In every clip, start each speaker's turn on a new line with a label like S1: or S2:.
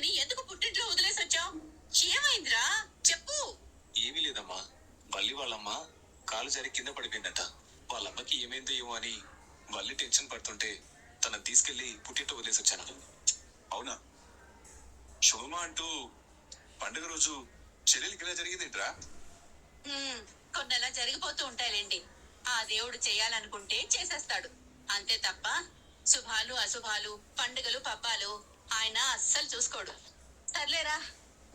S1: అక్కని ఎందుకు పుట్టింట్లో వదిలేసొచ్చావు? ఏమైందిరా చెప్పు.
S2: ఏమీ లేదమ్మా, వల్లి వాళ్ళమ్మ కాలు జారి కింద పడిపోయిందట. వాళ్ళమ్మకి ఏమైందో ఏమో అని వల్లి టెన్షన్ పడుతుంటే తనని తీసుకెళ్లి పుట్టింట్లో వదిలేసొచ్చాను.
S3: అవునా? శోభ అంటూ పండుగ రోజు చెల్లెలికి ఇలా జరిగిందేంట్రా?
S1: కొన్నెలా జరిగిపోతూ ఉంటాయిలేండి. ఆ దేవుడు చేయాలనుకుంటే చేసేస్తాడు, అంతే తప్ప శుభాలు అశుభాలు పండుగలు పబ్బాలు ఆయన అస్సలు చూసుకోడు. సర్లేరా,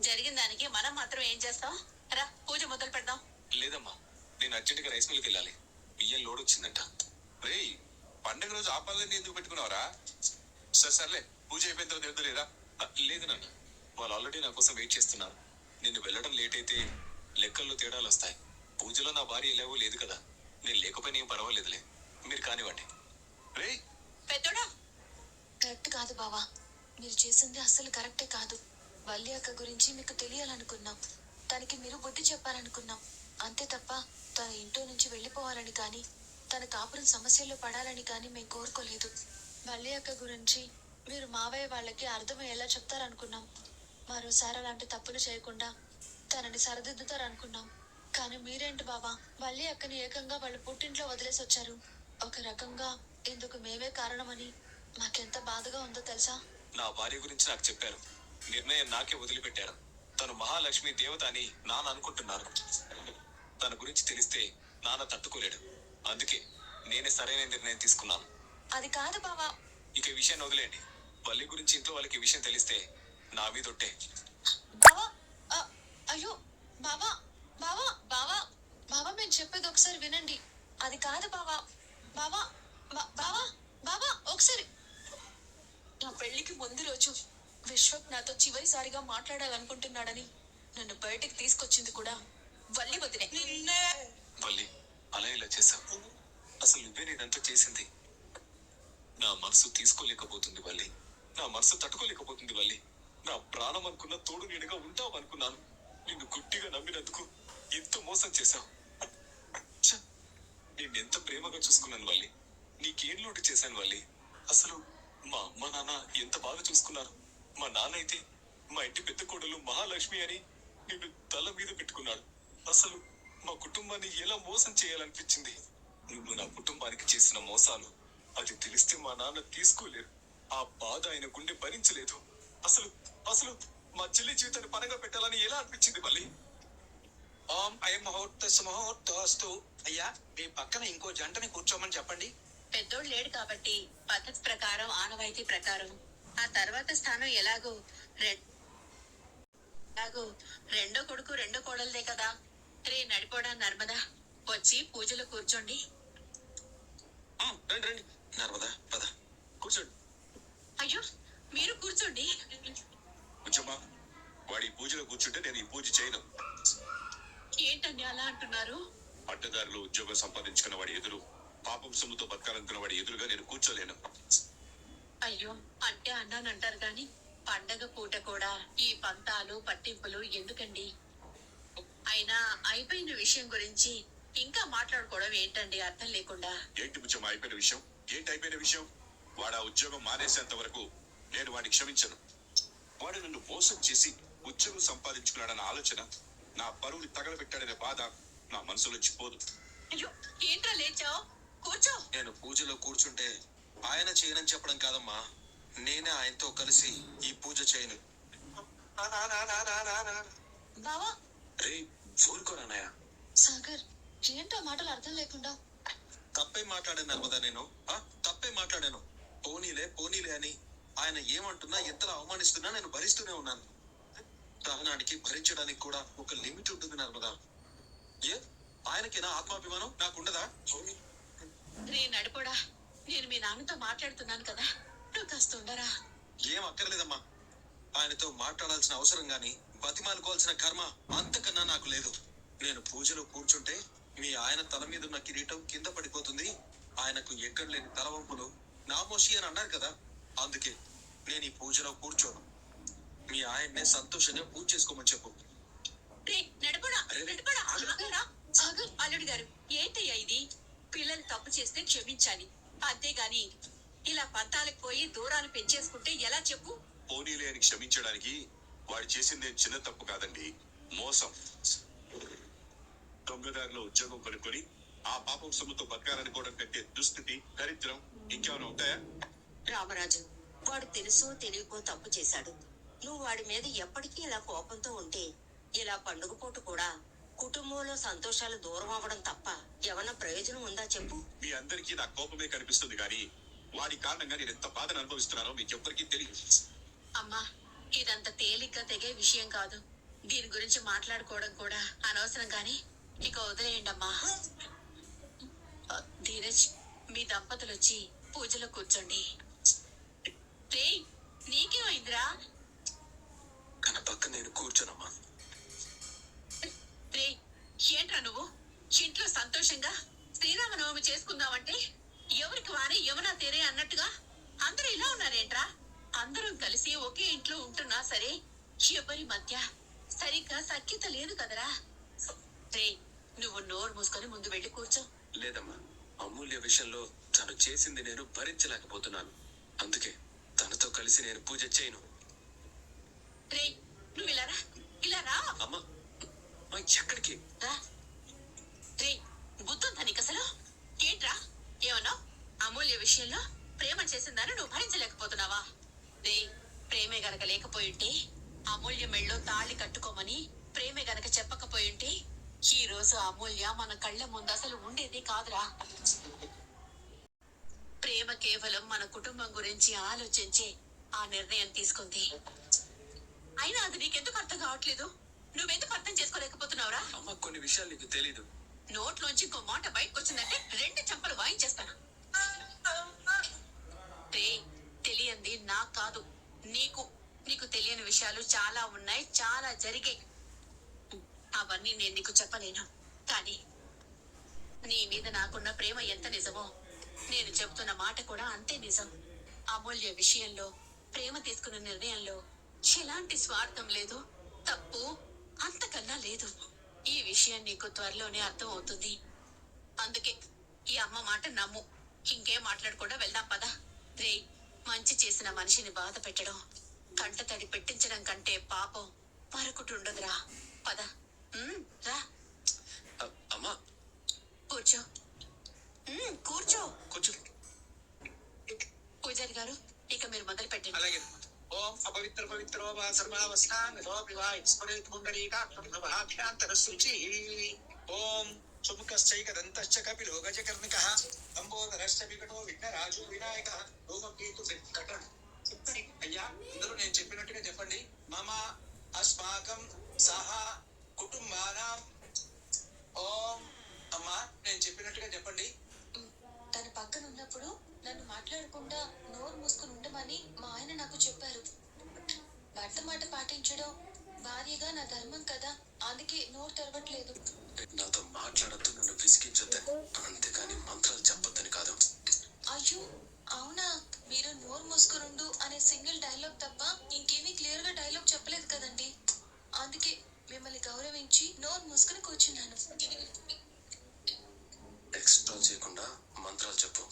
S1: జరిగిన దానికి మనం మాత్రం ఏం చేస్తాం? రా పూజ మొదలు పెడదాం.
S2: లేదమ్మా, నేను అర్జెంటుగా రైస్ మిల్కి వెళ్ళాలి. బియ్యం లోడ్ వచ్చిందంట.
S3: రేయ్, పండుగ రోజు ఆ పనులన్నీ ఎందుకు పెట్టుకున్నావురా? సర్లే, పూజ అయిపోయిన తర్వాత వెళ్తలేరా?
S2: లేదు నాన్న, వాళ్ళు ఆల్రెడీ నా కోసం వెయిట్ చేస్తున్నారు. నేను వెళ్ళడం లేట్ అయితే లెక్కల్లో తేడాలు వస్తాయి. పూజలో నా భార్య ఎలాగో లేదు కదా, నేను లేకపోయినా ఏం పర్వాలేదులే, మీరు కానివ్వండి.
S3: రేయ్
S1: పెద్దోడా,
S4: కరెక్ట్ కాదు బావా, మీరు చేసింది అస్సలు కరెక్టే కాదు. వల్లి అక్క గురించి మీకు తెలియాలనుకున్నాం, తనకి మీరు బుద్ధి చెప్పాలనుకున్నాం, అంతే తప్ప తన ఇంట్లో నుంచి వెళ్ళిపోవాలని కానీ తన కాపురం సమస్యల్లో పడాలని కానీ మేము కోరుకోలేదు. వల్లి అక్క గురించి మీరు మావయ్య వాళ్ళకి అర్థమయ్యేలా చెప్తారనుకున్నాం. మరోసారి అలాంటి తప్పులు చేయకుండా తనని సరిదిద్దుతారనుకున్నాం. కానీ మీరేంటి బావా, వల్లి అక్కని ఏకంగా వాళ్ళు పుట్టింట్లో వదిలేసి వచ్చారు. ఒక రకంగా ఇందుకు మేమే కారణమని మాకెంత బాధగా ఉందో తెలుసా?
S2: నా భార్య గురించి నాకు చెప్పారు, నిర్ణయం నాకే వదిలిపెట్టారు. తను మహాలక్ష్మి దేవత అని నాన్న అనుకుంటున్నారు. తన గురించి తెలిస్తే నాన్న తట్టుకోలేడు. అందుకే నేనే సరైన నిర్ణయం తీసుకున్నాను.
S4: అది కాదు బావా.
S2: ఇక ఈ విషయాన్ని వదిలేండి. వల్లి గురించి ఇంట్లో వాళ్ళకి ఈ విషయం తెలిస్తే నా మీద ఒట్టే.
S4: బావా, అయ్యో బావా, బావా, బావా, బావా, మేము చెప్పేది ఒకసారి వినండి. అది కాదు బావా, బావా, బావా, బావా, ఒకసారి. నా పెళ్లికి ముందు రోజు విశ్వక్ నాతో చివరిసారిగా మాట్లాడాలనుకుంటున్నాడని నన్ను బయటికి తీసుకొచ్చింది కూడా వల్లి వదినే.
S2: వల్లి, అలా ఇలా చేశావు. అసలు నువ్వే నేనంతా చేసింది. నా మనసు తీసుకోలేకపోతుంది వల్లి, నా మనసు తట్టుకోలేకపోతుంది వల్లి. నా ప్రాణం అనుకున్న తోడు నీడుగా ఉంటావు అనుకున్నాను. నిన్ను గుట్టిగా నమ్మినందుకు ఎంతో మోసం చేశావు. నిన్నెంత ప్రేమగా చూసుకున్నాను వల్లి, నీకేం లోటు చేశాను వల్లి. అసలు మా అమ్మ నాన్న ఎంత బాగా చూసుకున్నారు. మా నాన్న అయితే మా ఇంటి పెద్ద కోడలు మహాలక్ష్మి అని నిన్ను తల మీద పెట్టుకున్నాడు. అసలు మా కుటుంబాన్ని ఎలా మోసం చేయాలనిపించింది. నువ్వు నా కుటుంబానికి చేసిన మోసాలు అది తెలిస్తే మా నాన్న తీసుకోలేరు. ఆ బాధ ఆయన గుండె భరించలేదు. అసలు అసలు మా చెల్లి జీవితాన్ని పనంగా పెట్టాలని ఎలా అనిపించింది మళ్ళీ.
S5: ఓం అయం ముహూర్తస్తు. అయ్యా, మీ పక్కన ఇంకో జంటని కూర్చోమని చెప్పండి.
S1: పెద్దోడు లేడు కాబట్టి పద్ధతి ప్రకారం ఆనవాయితీ ప్రకారం ఆ తర్వాత స్థానం ఎలాగో రెండో కొడుకు రెండో కోడలదే కదా. రే నడిపోడా నర్మదా, వచ్చి పూజలో కూర్చోండి.
S2: రండి రండి నర్మదా, పద కూర్చోండి.
S1: అయ్యో, మీరు కూర్చోండి.
S3: కూర్చోమ్మా. వాడి పూజలో కూర్చుంటే నేను ఈ పూజ చేయను.
S1: ఏంటండి అలా అంటున్నారు?
S3: పట్టదారులు ఉద్యోగం సంపాదించుకున్న వాడి ఎదురు, పాపం సొమ్ముతో బతకాలనుకున్న వాడి ఎదురుగా నేను కూర్చోలేను.
S1: అయ్యో, అంటే అన్నానంటారు గాని పండగ పూట కూడా ఈ పంతాలు పట్టింపులు ఎందుకండి? అయినా అయిపోయిన విషయం గురించి ఇంకా మాట్లాడుకోవడం ఏంటండి అర్థం లేకుండా?
S3: ఏంటి బుచ్చమ్మ అయిపోయిన విషయం? ఏంటి అయిపోయిన విషయం? వాడు ఆ ఉద్యోగం మానేసేంత వరకు నేను వాడిని క్షమించను. వాడు నన్ను మోసం చేసి ఉద్యోగం సంపాదించుకున్నాడన్న ఆలోచన, నా పరువుని తగలబెట్టాడనే బాధ నా మనసులోంచి పోదు.
S1: అయ్యో, ఏంట్రా లేచావు? కూర్చో.
S5: నేను పూజలో కూర్చుంటే ఆయన చేయనని చెప్పడం కాదమ్మా, నేనే ఆయనతో కలిసి ఈ పూజ చేయను.
S4: బావా,
S2: రే ఊరుకోరానయ్య.
S4: సాగర్, ఏంటో మాటలు అర్థం లేకుండా.
S5: తప్పే మాట్లాడాను నర్మదా, నేను తప్పే మాట్లాడాను. పోనీలే పోనీలే అని ఆయన ఏమంటున్నా ఎంతలా అవమానిస్తున్నా నేను భరిస్తూనే ఉన్నాను. దహనానికి భరించడానికి కూడా ఒక లిమిట్ ఉంటుంది నర్మదా. ఆయనకేనా ఆత్మాభిమానం, నాకుండదా?
S1: రే నడిపోడా, నేను మీ నాన్నతో మాట్లాడుతున్నాను కదా, నువ్వు కాస్త ఉండరా.
S5: ఏం అక్కర్లేదమ్మా, ఆయనతో మాట్లాడాల్సిన అవసరం గాని బతిమాలుకోవాల్సిన కర్మ అంతకన్నా నాకు లేదు. నేను పూజలో కూర్చుంటే మీ ఆయన తల మీద ఉన్న కిరీటం కింద పడిపోతుంది, ఆయనకు ఎక్కడ లేని తలవంపులు నామోషి అని అన్నారు కదా, అందుకే నేను ఈ పూజలో కూర్చోను. మీ ఆయన్నే సంతోషంగా పూజ చేసుకోమని చెప్పు.
S1: రే నడిపోడా, నడిపోడా. సాగర్, అల్లుడు గారు, ఏంటయ్యా ఇది? పిల్లలు తప్పు చేస్తే క్షమించాలి, అంతేగాని ఇలా పంతాలకు పోయి దూరాలు పెంచేసుకుంటే ఎలా చెప్పు?
S3: పోనీలే అని క్షమించడానికి వాడు చేసిందే చిన్న తప్పు కాదండి, మోసం. దొంగదారిలో ఉద్యోగం కొనుక్కొని ఆ పాపం సొమ్ముతో బతకాలనుకోవడం కంటే దుస్థితి, దరిద్రం ఇంకేమైనా ఉంటాయా?
S6: రామరాజు, వాడు తెలుసో తెలియకో తప్పు చేశాడు. నువ్వు వాడి మీద ఎప్పటికీ ఇలా కోపంతో ఉంటే ఇలా పండుగ పూట కూడా కుటుంబంలో సంతోషాలు దూరం అవ్వడం తప్ప ఏమన్నా ప్రయోజనం ఉందా చెప్పు?
S3: మీ అందరికీ నా కోపమే కనిపిస్తుంది కానీ వాడి కారణంగా నేను ఎంత బాధను అనుభవిస్తున్నానో మీకు ఎవ్వరికీ తెలియదు.
S1: అమ్మా, ఇదంత తేలిగ్గా తెగే విషయం కాదు. దీని గురించి మాట్లాడుకోవడం కూడా అనవసరం కానీ ఇక వదిలేయండి అమ్మా. ధీరజ్, మీ దంపతులు వచ్చి పూజలో కూర్చోండి. రేయ్, నీకేమైందిరా?
S5: తన పక్క నేను కూర్చోనమ్మా.
S1: రే, ఏంట్రా నువ్వు ఇంట్లో సంతోషంగా శ్రీరామనవమి చేసుకుందామంటే ఎవరికి వారే యమునా తీరే అన్నట్టుగా అందరూ ఇలా ఉన్నారేంట్రా? అందరం కలిసి ఒకే ఇంట్లో ఉంటున్నా సరే ఎవరి మధ్య సరిగ్గా సఖ్యత లేదు కదరా. రే, నువ్వు నోరు మూసుకొని ముందు వెళ్ళి కూర్చో.
S5: లేదమ్మా, అమూల్య విషయంలో తను చేసింది నేను భరించలేకపోతున్నాను. అందుకే తనతో కలిసి నేను పూజ చేయను.
S1: రే, నువ్వు ఇలా రా, ఇలా రా.
S5: అమ్మా, ఎక్కడికి?
S1: రా. రే, బుద్ధుందా నీకు అసలు? ఏంట్రా ఏమన్నా? అమూల్య విషయంలో ప్రేమ చేసిందని నువ్వు భరించలేకపోతున్నావా? రే, ప్రేమే గనక లేకపోయింటే అమూల్య మెళ్ళో తాళి కట్టుకోమని ప్రేమే గనక చెప్పకపోయింటే ఈ రోజు అమూల్య మన కళ్ళ ముందు అసలు ఉండేది కాదురా. ప్రేమ కేవలం మన కుటుంబం గురించి ఆలోచించి ఆ నిర్ణయం తీసుకుంది. అయినా అది నీకెందుకు అర్థం కావట్లేదు? నువ్వెందుకు అర్థం చేసుకోలేకపోతున్నావురా?
S5: అమ్మ, కొన్ని విషయాలు నీకు తెలీదు.
S1: నోట్లోంచి ఇంకో మాట బయటకు వచ్చిందంటే 2 చెంపలు వాయించేస్తాను. తెలియంది నాకు కాదు, నీకు. నీకు తెలియని విషయాలు చాలా ఉన్నాయి, చాలా జరిగాయి. అవన్నీ నేను నీకు చెప్పలేను. కానీ నీ మీద నాకున్న ప్రేమ ఎంత నిజమో నేను చెబుతున్న మాట కూడా అంతే నిజం. అమూల్య విషయంలో ప్రేమ తీసుకున్న నిర్ణయంలో ఎలాంటి స్వార్థం లేదు, తప్పు అంతకన్నా లేదు. ఈ విషయం నీకు త్వరలోనే అర్థం అవుతుంది. అందుకే ఈ అమ్మ మాట నమ్ము. ఇంకేం మాట్లాడకుండా వెళ్దాం పదా. రే, మంచి చేసిన మనిషిని బాధ పెట్టడం, కంట తడి పెట్టించడం కంటే పాపం మరొకటి ఉండదురా. పద. రా,
S5: అమ్మా,
S1: కూర్చో. కూర్చో.
S5: కొంచెం.
S1: పూజారి గారు, ఇక మీరు మొదలు పెట్టండి.
S7: అలాగే. ఓం అపవిత్ర పవిత్రో వా సర్వావస్థాంగతో వివాహ స్మరేత్ పుండరీకాక్షం ప్రభాభ్యాంతర శుచి. ఓం సుముఖశ్చైక దంతశ్చ కపిలో గజకర్ణికః లంబోదరశ్చ వికటో విఘ్నరాజో వినాయకః రూపకేతు వెంకటం. అయ్యా, అందరూ నేను చెప్పినట్టుగా చెప్పండి. మమ అస్మాకం సహ కుటుంబానాం. ఓం. అమ్మా, నేను చెప్పినట్టుగా చెప్పండి.
S4: తన పక్కన ఉన్నప్పుడు నన్ను మాట్లాడకుండా నోరు మూసుకుని ఉండమని మా ఆయన నాకు చెప్పారు. భర్త మాట పాటించడం భార్యగా నా ధర్మం కదా, అందుకే నోరు తెరవట్లేదు.
S5: నాతో మాట్లాడద్దు, నన్ను విసిగించొద్దని, అంతేకాని మంత్రాలు చెప్పొద్దని కాదు.
S4: అయ్యో, అవునా? మీరు నోరు మూసుకునుండు అనే సింగిల్ డైలాగ్ తప్ప ఇంకేమీ క్లియర్ గా డైలాగ్ చెప్పలేదు కదండి. అందుకే మిమ్మల్ని గౌరవించి నోరు మూసుకుని కూర్చున్నాను.
S5: ఎక్స్ట్రా చేయకుండా మంత్రాలు చెప్పు.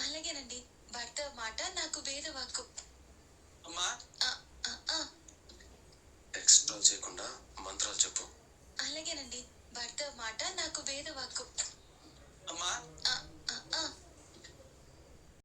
S4: అలాగేనండి. భర్త మాట నాకు వేద వాక్కు.
S7: అమ్మా,
S4: ఆ, ఆ, ఆ.
S5: ఎక్స్ట్రా చేయకుండా మంత్రాలు చెప్పు.
S4: అలాగేనండి. భర్త మాట నాకు వేద వాక్కు.
S7: అమ్మా,
S4: ఆ,